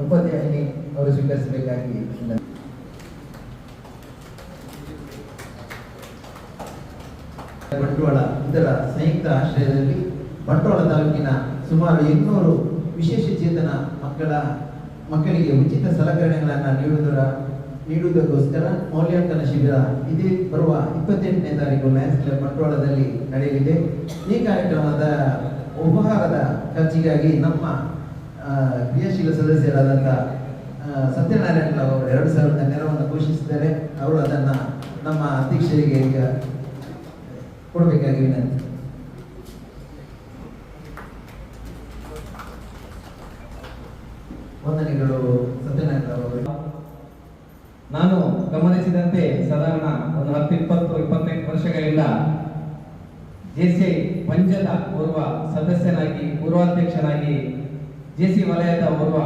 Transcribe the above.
ಉಪಾಧ್ಯಾಯಿನಿ ಅವರು ಸ್ವೀಕರಿಸಬೇಕಾಗಿ ಬಂಟ್ವಾಳ ಇದರ ಸಂಯುಕ್ತ ಆಶ್ರಯದಲ್ಲಿ ಬಂಟ್ವಾಳ ತಾಲೂಕಿನ ಸುಮಾರು 800 ವಿಶೇಷ ಚೇತನ ಮಕ್ಕಳಿಗೆ ಉಚಿತ ಸಲಕರಣೆಗಳನ್ನು ನೀಡುವುದಕ್ಕೋಸ್ಕರ ಮೌಲ್ಯಾಂಕನ ಶಿಬಿರ ಇದೇ ಬರುವ 28ನೇ ತಾರೀಕು ಲಯನ್ಸ್ ಕ್ಲಬ್ ಬಂಟ್ವಾಳದಲ್ಲಿ ನಡೆಯಲಿದೆ. ಈ ಕಾರ್ಯಕ್ರಮದ ಉಪಹಾರದ ಖರ್ಚಿಗಾಗಿ ನಮ್ಮ ಕ್ರಿಯಾಶೀಲ ಸದಸ್ಯರಾದಂಥ ಸತ್ಯನಾರಾಯಣ ರಾವ್ ಅವರು 2000 ನೆರವನ್ನು ಘೋಷಿಸಿದ್ದಾರೆ. ಅವರು ಅದನ್ನು ನಮ್ಮ ಅಧ್ಯಕ್ಷರಿಗೆ ಈಗ ಕೊಡಬೇಕಾಗಿ ವಿನಂತಿ. ವಂದನೆಗಳು ಸತ್ಯನಾರಾಯಣ ರಾವ್ ಅವರು. ನಾನು ಗಮನಿಸಿದಂತೆ ಸಾಧಾರಣ ಒಂದು 10-20-25 ವರ್ಷಗಳಿಂದ ಜೆಸಿ ಪಂಜದ ಓರ್ವ ಸದಸ್ಯನಾಗಿ, ಪೂರ್ವಾಧ್ಯಕ್ಷನಾಗಿ, ಜೆಸಿ ವಲಯದ ಓರ್ವ